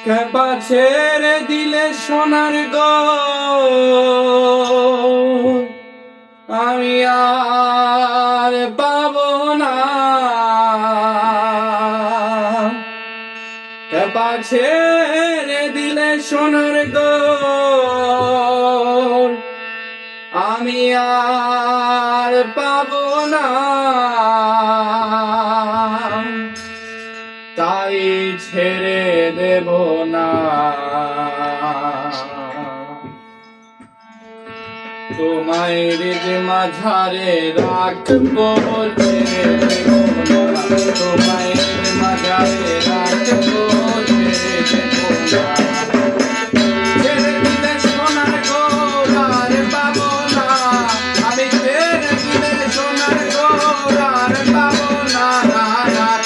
খেপা ছেড়ে দিলে সোনার গো আমি আর পাবো না। খেপা ছেড়ে দিলে সোনার গো আমি আর পাবো না। তাই ছেড়ে দেব না। তোমায় হৃদ মাঝারে রাখবো বলে তোমায় হৃদ মাঝারে রাখবো বলে ছেড়ে দিলে সোনার গোর আর পাবো না। আমি ছেড়ে দিলে সোনার গোর আর পাবো না।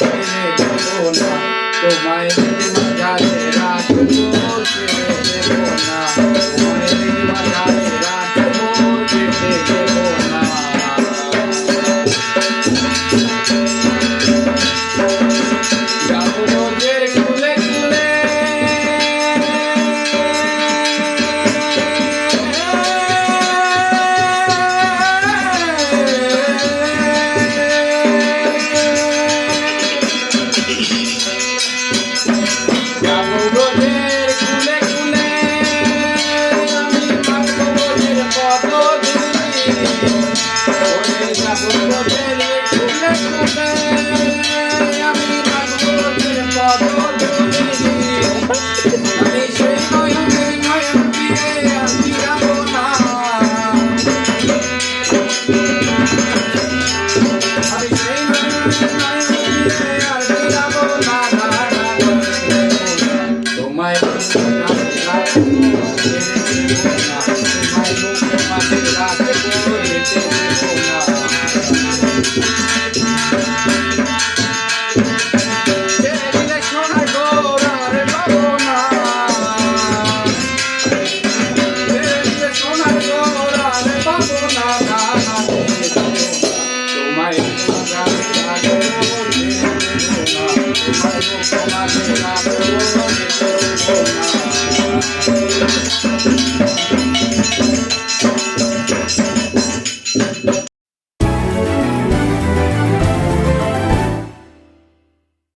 ছেড়ে দেব না। তোমায় হৃদ মাঝারে রাখবো ছেড়ে দেব না। তোমায় হৃদ মাঝারে রাখবো ছেড়ে দেব না। যাবো রোজের কুলে কুলে যাবো রোজের কুলে কুলে আমি থাকবো রোজের পদধূলি। ওরে যাবো রোজের কুলে কুলে আমি থাকবো রোজের পদধূলি। আমি সেই নয়নে নয়ন দিয়ে আর ফিরাবো না। আমি সেই নয়নে নয়ন দিয়ে আর ফিরাবো না। তোমায় রাখবো ছেড়ে দেব না। তোমায় বুকে মাঝে রাখবো যেতে দেব না। ছেড়ে দিলে সোনার গোর আর পাবো না। ছেড়ে দিলে সোনার গোর আর পাবো না। তোমায় রাখবো ছেড়ে দেব না। তোমায় বুকে মাঝে রাখবো যেতে দেব না।